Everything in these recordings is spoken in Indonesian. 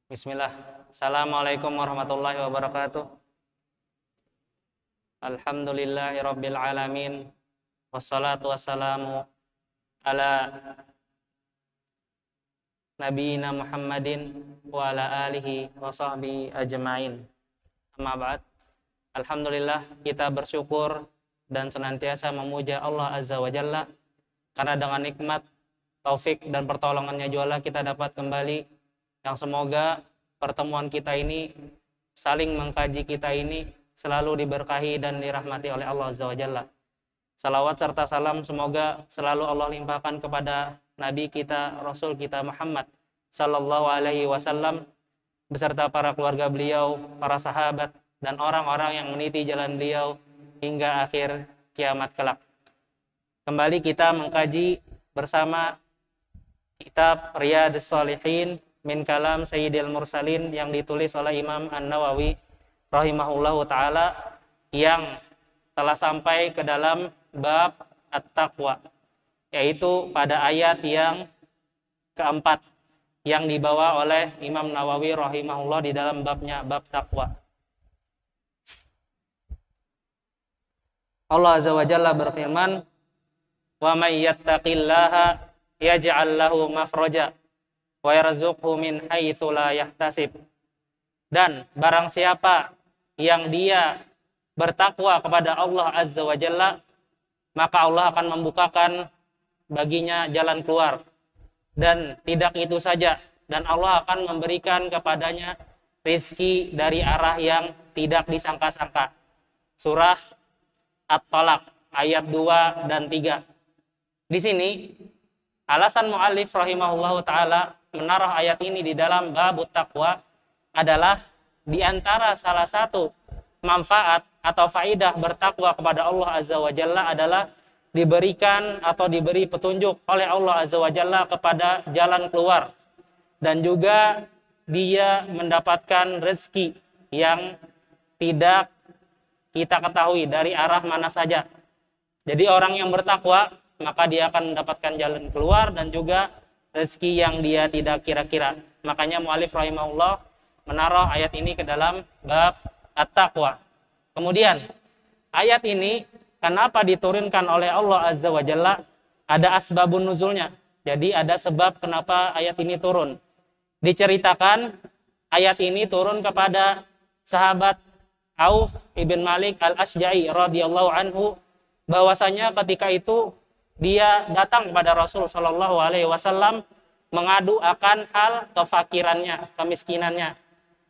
Bismillah. Assalamualaikum warahmatullahi wabarakatuh. Alhamdulillahirabbil alamin. Wassalatu wassalamu ala nabiyina Muhammadin wa ala alihi wa sahbihi ajmain. Amma ba'd. Alhamdulillah, kita bersyukur dan senantiasa memuja Allah Azza wa Jalla karena dengan nikmat, taufik dan pertolongannya jualla kita dapat kembali, yang semoga pertemuan kita ini, saling mengkaji kita ini selalu diberkahi dan dirahmati oleh Allah Azza wa Jalla. Salawat serta salam semoga selalu Allah limpahkan kepada Nabi kita, Rasul kita Muhammad Sallallahu Alaihi Wasallam beserta para keluarga beliau, para sahabat, dan orang-orang yang meniti jalan beliau hingga akhir kiamat kelak. Kembali kita mengkaji bersama kitab Riyadhus Shalihin min kalam Sayyidil Mursalin yang ditulis oleh Imam An-Nawawi rahimahullahu ta'ala, yang telah sampai ke dalam bab at-taqwa, yaitu pada ayat yang keempat yang dibawa oleh Imam Nawawi rahimahullah di dalam babnya, bab taqwa. Allah Azza wa Jalla berfirman, "Wa may yattaqillaha yaj'al lahu makhraja wa yarzuqhu min haitsu la yahtasib." Dan barang siapa yang dia bertakwa kepada Allah Azza wa Jalla, maka Allah akan membukakan baginya jalan keluar. Dan tidak itu saja, dan Allah akan memberikan kepadanya rizki dari arah yang tidak disangka-sangka. Surah At-Talaq ayat 2 dan 3. Di sini alasan mu'allif rahimahullahu ta'ala menaruh ayat ini di dalam babut taqwa adalah di antara salah satu manfaat atau faidah bertakwa kepada Allah Azza wa Jalla adalah diberikan atau diberi petunjuk oleh Allah Azza wa Jalla kepada jalan keluar, dan juga dia mendapatkan rezeki yang tidak kita ketahui dari arah mana saja. Jadi orang yang bertakwa, maka dia akan mendapatkan jalan keluar dan juga rezeki yang dia tidak kira-kira. Makanya mu'alif rahimahullah menaruh ayat ini ke dalam bab at-taqwa. Kemudian ayat ini kenapa diturunkan oleh Allah Azza wa Jalla? Ada asbabun nuzulnya. Jadi ada sebab kenapa ayat ini turun. Diceritakan ayat ini turun kepada sahabat Auf ibn Malik al-Asja'i radhiyallahu anhu, bahwasanya ketika itu dia datang kepada Rasul Shallallahu Alaihi Wasallam mengadu akan hal kefakirannya, kemiskinannya,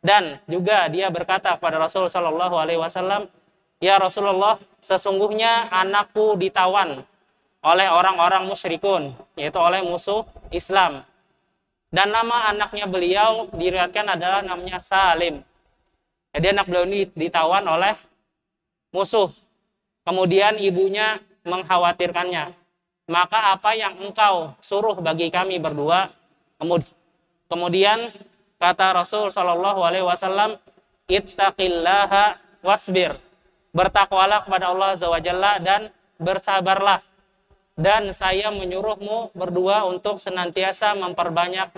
dan juga dia berkata kepada Rasul Shallallahu Alaihi Wasallam, "Ya Rasulullah, sesungguhnya anakku ditawan oleh orang-orang musyrikun, yaitu oleh musuh Islam, dan nama anaknya beliau diriwayatkan adalah namanya Salim." Jadi anak beliau ini ditawan oleh musuh. Kemudian ibunya mengkhawatirkannya. "Maka apa yang engkau suruh bagi kami berdua?" Kemudian kata Rasul Shallallahu Alaihi Wasallam, "Ittaqillaha wasbir." Bertakwalah kepada Allah Azza wa Jalla dan bersabarlah. Dan saya menyuruhmu berdua untuk senantiasa memperbanyak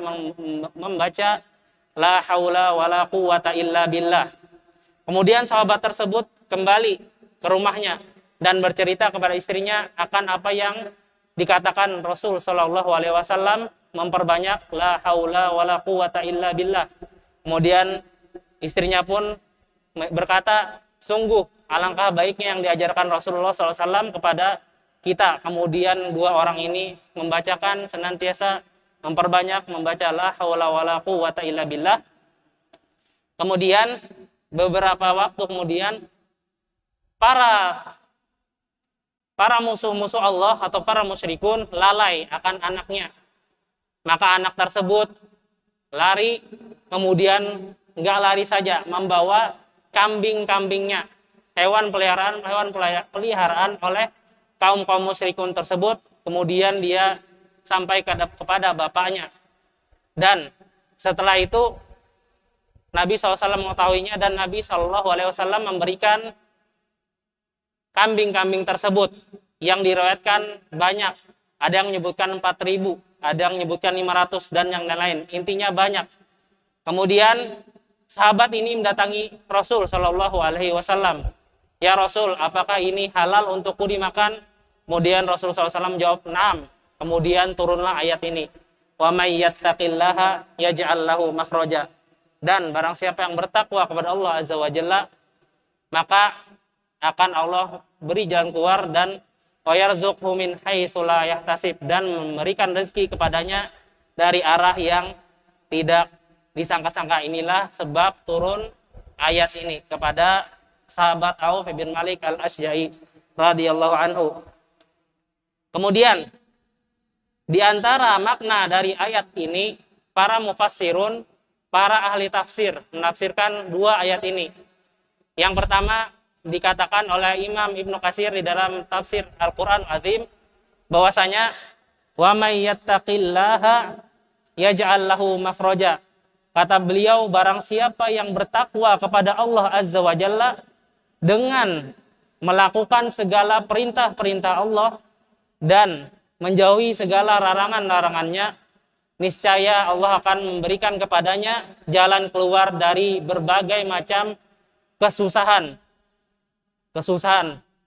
membaca la haula wala quwata illa billah. Kemudian sahabat tersebut kembali ke rumahnya dan bercerita kepada istrinya akan apa yang dikatakan Rasul Shallallahu Alaihi Wasallam, memperbanyak la haula wala quwata illa billah. Kemudian istrinya pun berkata, "Sungguh alangkah baiknya yang diajarkan Rasulullah SAW kepada kita." Kemudian dua orang ini membacakan senantiasa memperbanyak membaca la haula wala quwata illa billah. Kemudian beberapa waktu kemudian para musuh-musuh Allah atau para musyrikun lalai akan anaknya. Maka anak tersebut lari, kemudian enggak lari saja, membawa kambing-kambingnya, hewan peliharaan oleh kaum musyrikun tersebut. Kemudian dia sampai kepada bapaknya. Dan setelah itu Nabi SAW mengetahuinya, dan Nabi SAW memberikan kambing-kambing tersebut yang diriwayatkan banyak. Ada yang menyebutkan 4.000, ada yang menyebutkan 500, dan yang lain-lain. Intinya banyak. Kemudian sahabat ini mendatangi Rasul Shallallahu Alaihi Wasallam. Ya Rasul, apakah ini halal untukku dimakan? Kemudian Rasul SAW jawab, "Naam." Kemudian turunlah ayat ini. Wa may yattaqillaha yaj'al lahu makhraja. Dan barang siapa yang bertakwa kepada Allah Azza wa Jalla, maka akan Allah beri jalan keluar, dan wa yarzuqhu min haitsu la yahtasib, dan memberikan rezeki kepadanya dari arah yang tidak disangka-sangka. Inilah sebab turun ayat ini kepada sahabat Auf bin Malik al-Asja'i radhiyallahu anhu. Kemudian di antara makna dari ayat ini, para mufassirun, para ahli tafsir menafsirkan dua ayat ini. Yang pertama dikatakan oleh Imam Ibnu Katsir di dalam tafsir Al-Qur'an Azim bahwasanya wa may yattaqillaha yaj'al lahu makhraja. Kata beliau, barang siapa yang bertakwa kepada Allah Azza wa Jalla dengan melakukan segala perintah-perintah Allah dan menjauhi segala larangan-larangannya, niscaya Allah akan memberikan kepadanya jalan keluar dari berbagai macam kesusahan.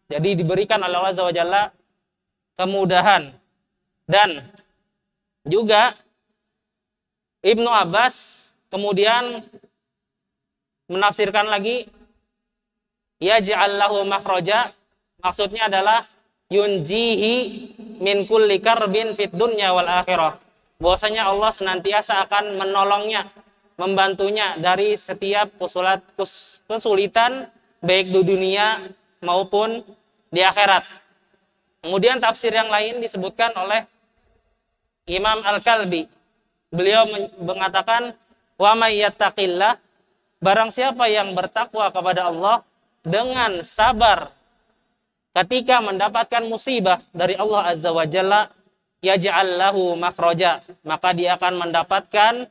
Jadi diberikan oleh Allah Azza wa Jalla kemudahan. Dan juga Ibnu Abbas kemudian menafsirkan lagi, yaj'al lahu makhraja, maksudnya adalah yunjihi min kulli karbin fid dunya wal akhirah. Bahwasanya Allah senantiasa akan menolongnya, membantunya dari setiap kesulitan baik di dunia maupun di akhirat. Kemudian tafsir yang lain disebutkan oleh Imam Al-Kalbi. Beliau mengatakan, wa may yattaqillah, barang siapa yang bertakwa kepada Allah dengan sabar ketika mendapatkan musibah dari Allah Azza wa Jalla, yaj'al lahu makhraja, maka dia akan mendapatkan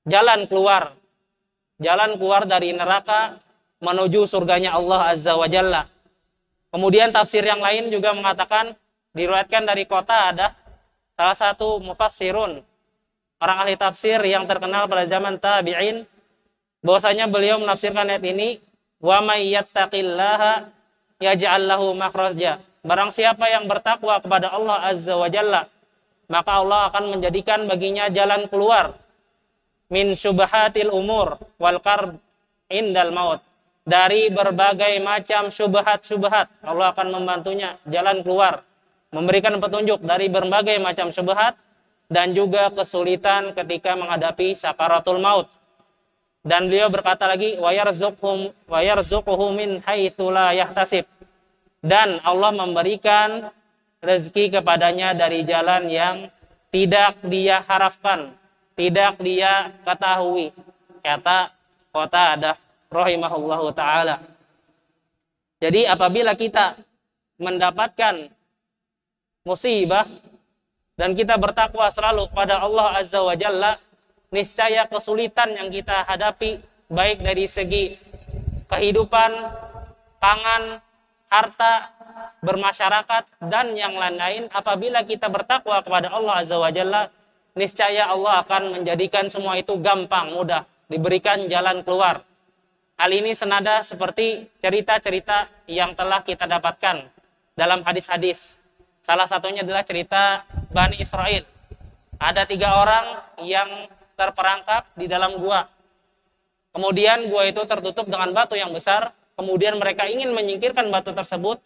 jalan keluar dari neraka menuju surganya Allah Azza wa Jalla. Kemudian tafsir yang lain juga mengatakan, diriwayatkan dari Qatadah, salah satu mufassirun, orang ahli tafsir yang terkenal pada zaman tabi'in, bahwasanya beliau menafsirkan ayat ini, wa may yattaqillaha yaj'al lahu makhraja. Barang siapa yang bertakwa kepada Allah Azza wa Jalla, maka Allah akan menjadikan baginya jalan keluar min syubhatil umur wal qarb indal maut. Dari berbagai macam syubhat-syubhat, Allah akan membantunya jalan keluar, memberikan petunjuk dari berbagai macam syubhat dan juga kesulitan ketika menghadapi sakaratul maut. Dan beliau berkata lagi, wa yarzuquhu min haitsu la yahtasib, dan Allah memberikan rezeki kepadanya dari jalan yang tidak dia harapkan, tidak dia ketahui. Kata Qatadah rahimahullahu taala. Jadi apabila kita mendapatkan musibah dan kita bertakwa selalu kepada Allah Azza wa Jalla, niscaya kesulitan yang kita hadapi baik dari segi kehidupan, pangan, harta, bermasyarakat, dan yang lain-lain, apabila kita bertakwa kepada Allah Azza wa Jalla, niscaya Allah akan menjadikan semua itu gampang, mudah, diberikan jalan keluar. Hal ini senada seperti cerita-cerita yang telah kita dapatkan dalam hadis-hadis. Salah satunya adalah cerita Bani Israel. Ada 3 orang yang terperangkap di dalam gua. Kemudian gua itu tertutup dengan batu yang besar. Kemudian mereka ingin menyingkirkan batu tersebut,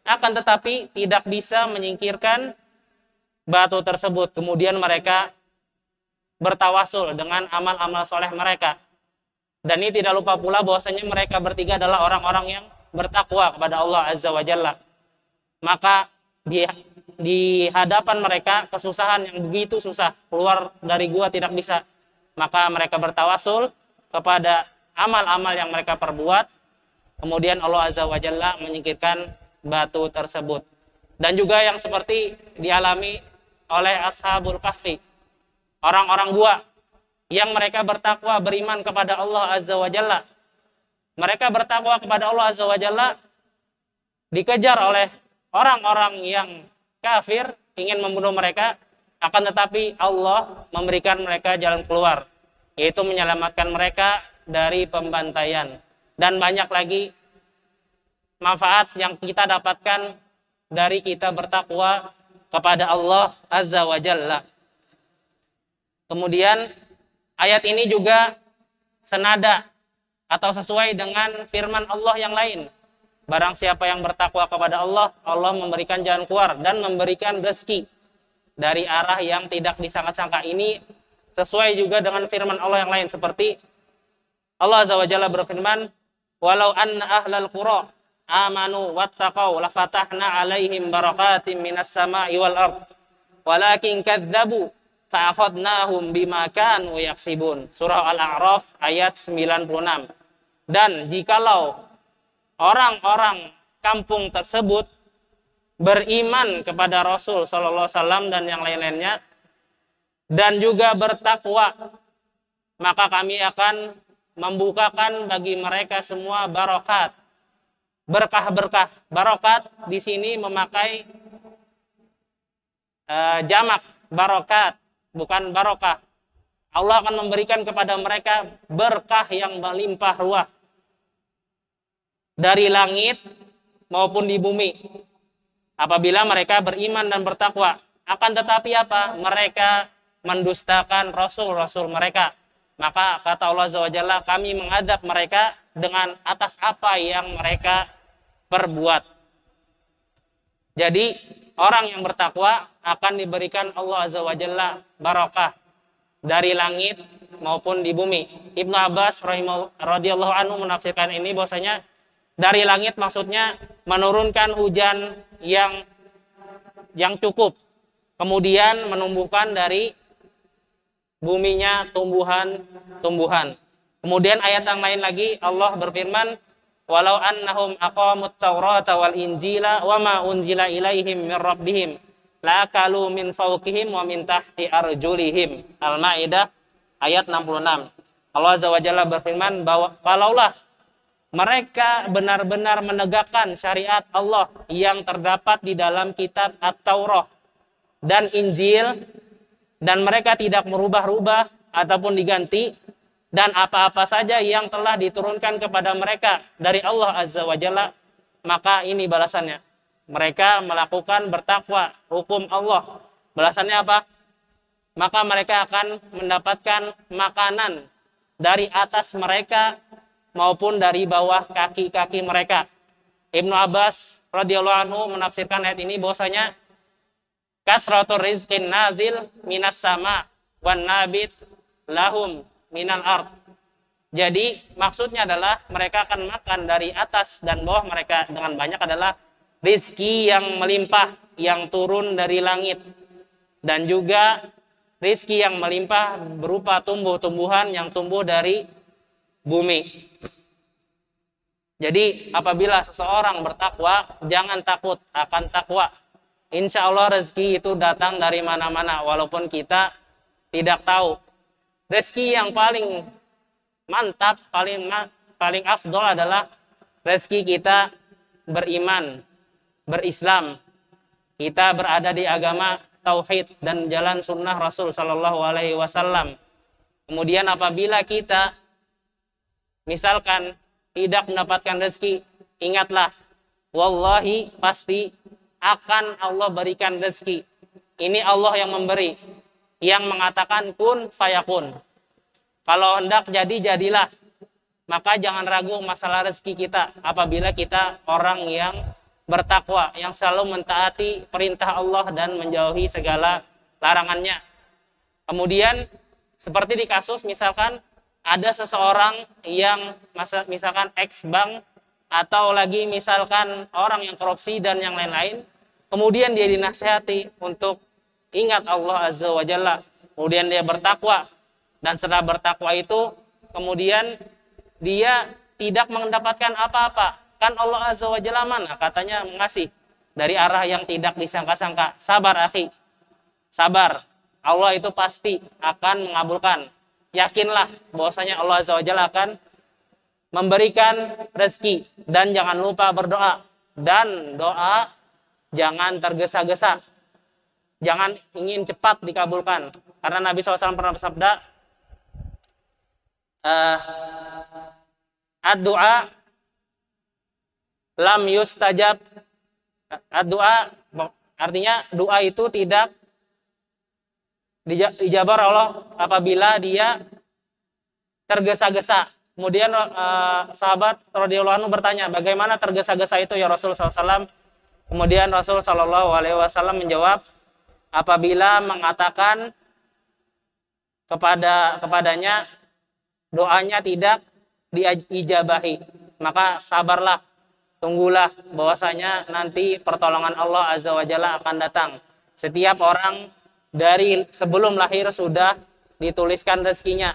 akan tetapi tidak bisa menyingkirkan batu tersebut. Kemudian mereka bertawasul dengan amal-amal soleh mereka. Dan ini tidak lupa pula bahwasanya mereka bertiga adalah orang-orang yang bertakwa kepada Allah Azza wa Jalla. Maka di hadapan mereka kesusahan yang begitu susah, keluar dari gua tidak bisa. Maka mereka bertawasul kepada amal-amal yang mereka perbuat. Kemudian Allah Azza wa Jalla menyingkirkan batu tersebut. Dan juga yang seperti dialami oleh Ashabul Kahfi, orang-orang gua yang mereka bertakwa, beriman kepada Allah Azza wa Jalla. Mereka bertakwa kepada Allah Azza wa Jalla, dikejar oleh orang-orang yang kafir, ingin membunuh mereka, akan tetapi Allah memberikan mereka jalan keluar. yaitu menyelamatkan mereka dari pembantaian. Dan banyak lagi manfaat yang kita dapatkan dari kita bertakwa kepada Allah Azza wa Jalla. Kemudian ayat ini juga senada atau sesuai dengan firman Allah yang lain. Barang siapa yang bertakwa kepada Allah, Allah memberikan jalan keluar dan memberikan rezeki dari arah yang tidak disangka-sangka. Ini sesuai juga dengan firman Allah yang lain, seperti Allah Azza wa Jalla berfirman, "Walau anna ahlal qura amanu wattaqau lafatahna 'alaihim barakatim minas sama'i wal ard walakin kadzdzabu fa'akhadnahum bima kanu yaksibun." Surah Al-A'raf ayat 96. Dan jikalau orang-orang kampung tersebut beriman kepada Rasul sallallahu alaihi wasallam dan yang lain-lainnya dan juga bertakwa, maka kami akan membukakan bagi mereka semua barokat, berkah-berkah. Barokat di sini memakai jamak barokat, bukan barokah. Allah akan memberikan kepada mereka berkah yang melimpah ruah dari langit maupun di bumi apabila mereka beriman dan bertakwa. Akan tetapi apa? Mereka mendustakan rasul-rasul mereka. Maka kata Allah Azza wa Jalla, kami mengadab mereka dengan atas apa yang mereka perbuat. Jadi orang yang bertakwa akan diberikan Allah Azza wa Jalla barakah dari langit maupun di bumi. Ibnu Abbas radhiyallahu anhu menafsirkan ini bahwasanya dari langit maksudnya menurunkan hujan yang cukup, kemudian menumbuhkan dari buminya tumbuhan-tumbuhan. Kemudian ayat yang lain lagi Allah berfirman, walau annahum aqamut taurata wal injila wa ma unzila ilaihim min rabbihim lakalu min fawqihim wa min tahti arjulihim. Al-Maidah ayat 66. Allah Azza wa Jalla berfirman bahwa kalaulah mereka benar-benar menegakkan syariat Allah yang terdapat di dalam kitab At-Taurah dan Injil, dan mereka tidak merubah-rubah ataupun diganti, dan apa-apa saja yang telah diturunkan kepada mereka dari Allah Azza wa Jalla, maka ini balasannya. Mereka melakukan bertakwa hukum Allah. Balasannya apa? Maka mereka akan mendapatkan makanan dari atas mereka maupun dari bawah kaki-kaki mereka. Ibnu Abbas radhiyallahu anhu menafsirkan ayat ini bahwasanya kasratur rizqin nazil minas sama wan nabit lahum minal ard. Jadi maksudnya adalah mereka akan makan dari atas dan bawah mereka dengan banyak adalah rizki yang melimpah yang turun dari langit, dan juga rizki yang melimpah berupa tumbuh-tumbuhan yang tumbuh dari bumi. Jadi apabila seseorang bertakwa, jangan takut akan takwa. Insya Allah rezeki itu datang dari mana-mana walaupun kita tidak tahu. Rezeki yang paling mantap, paling afdol adalah rezeki kita beriman, berislam. Kita berada di agama tauhid dan jalan sunnah Rasul Sallallahu Alaihi Wasallam. Kemudian apabila kita misalkan tidak mendapatkan rezeki, ingatlah, wallahi pasti akan Allah berikan rezeki. Ini Allah yang memberi, yang mengatakan kun fayakun. Kalau hendak jadi, jadilah. Maka jangan ragu masalah rezeki kita apabila kita orang yang bertakwa, yang selalu mentaati perintah Allah dan menjauhi segala larangannya. Kemudian seperti di kasus misalkan ada seseorang yang misalkan ex-bank atau lagi misalkan orang yang korupsi dan yang lain-lain, kemudian dia dinasihati untuk ingat Allah Azza wa Jalla, kemudian dia bertakwa, dan setelah bertakwa itu kemudian dia tidak mendapatkan apa-apa, kan Allah Azza wa Jalla mana katanya mengasih dari arah yang tidak disangka-sangka. Sabar akhi, sabar, Allah itu pasti akan mengabulkan. Yakinlah bahwasanya Allah Azza wa Jalla akan memberikan rezeki, dan jangan lupa berdoa, dan doa jangan tergesa-gesa, jangan ingin cepat dikabulkan, karena Nabi SAW pernah bersabda, uh, ad-du'a lam yustajab. Ad-du'a artinya doa itu tidak dijabar Allah apabila dia tergesa-gesa. Kemudian sahabat radhiyallahu anhu bertanya, bagaimana tergesa-gesa itu ya Rasul SAW? Kemudian Rasul SAW menjawab, apabila mengatakan kepadanya doanya tidak diijabahi, maka sabarlah, tunggulah bahwasanya nanti pertolongan Allah Azza wa Jalla akan datang. Setiap orang dari sebelum lahir sudah dituliskan rezekinya,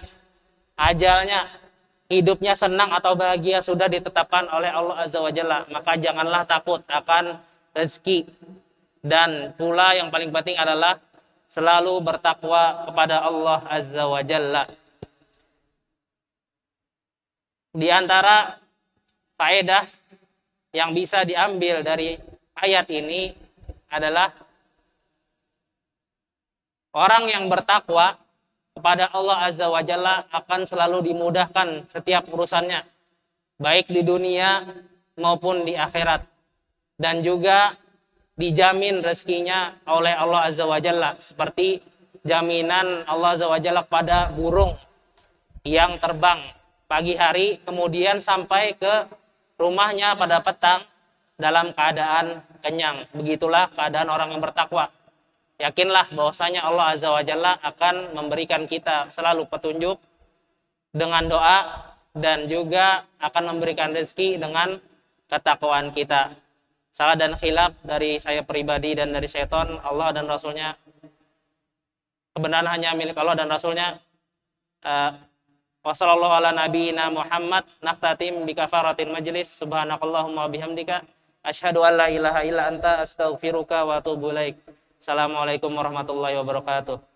ajalnya, hidupnya senang atau bahagia sudah ditetapkan oleh Allah Azza wa Jalla. Maka janganlah takut akan rezeki. Dan pula yang paling penting adalah selalu bertakwa kepada Allah Azza wa Jalla. Di antara faedah yang bisa diambil dari ayat ini adalah orang yang bertakwa kepada Allah Azza wa Jalla akan selalu dimudahkan setiap urusannya, baik di dunia maupun di akhirat. Dan juga dijamin rezekinya oleh Allah Azza wa Jalla, seperti jaminan Allah Azza wa Jalla pada burung yang terbang pagi hari kemudian sampai ke rumahnya pada petang dalam keadaan kenyang. Begitulah keadaan orang yang bertakwa. Yakinlah bahwasanya Allah Azza wa Jalla akan memberikan kita selalu petunjuk dengan doa dan juga akan memberikan rezeki dengan ketakwaan kita. Salah dan khilaf dari saya pribadi dan dari syaitan, Allah dan Rasulnya, kebenaran hanya milik Allah dan Rasulnya. Wassallallahu ala nabiyina Muhammad. Naftatim bi kafaratil majlis. Subhanakallahumma bihamdika asyhadu an la ilaha illa anta astaghfiruka wa atubu ilaik. Assalamualaikum warahmatullahi wabarakatuh.